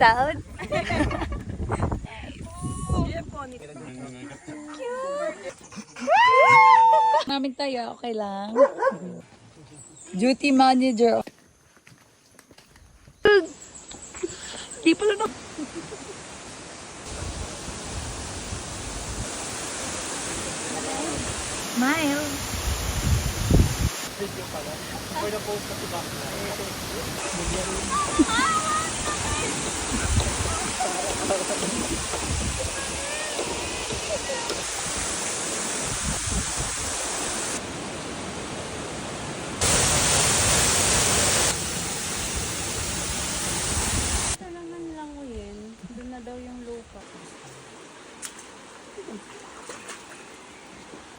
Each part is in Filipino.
sound. Namin tayo, okay lang. Duty manager. Di pala na. Smile. Kailangan lang ko yun. Doon na daw yung lupa.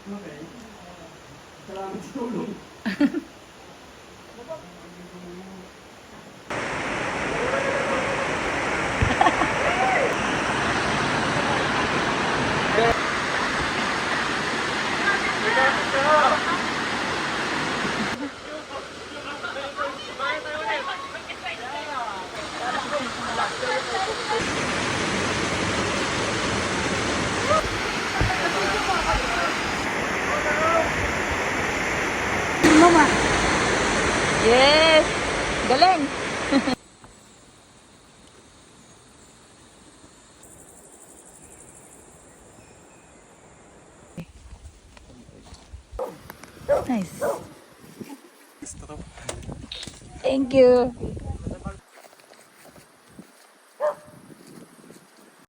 Okay. Salamat sa tulong. Mama. Yes. Galing. Nice. Thank you.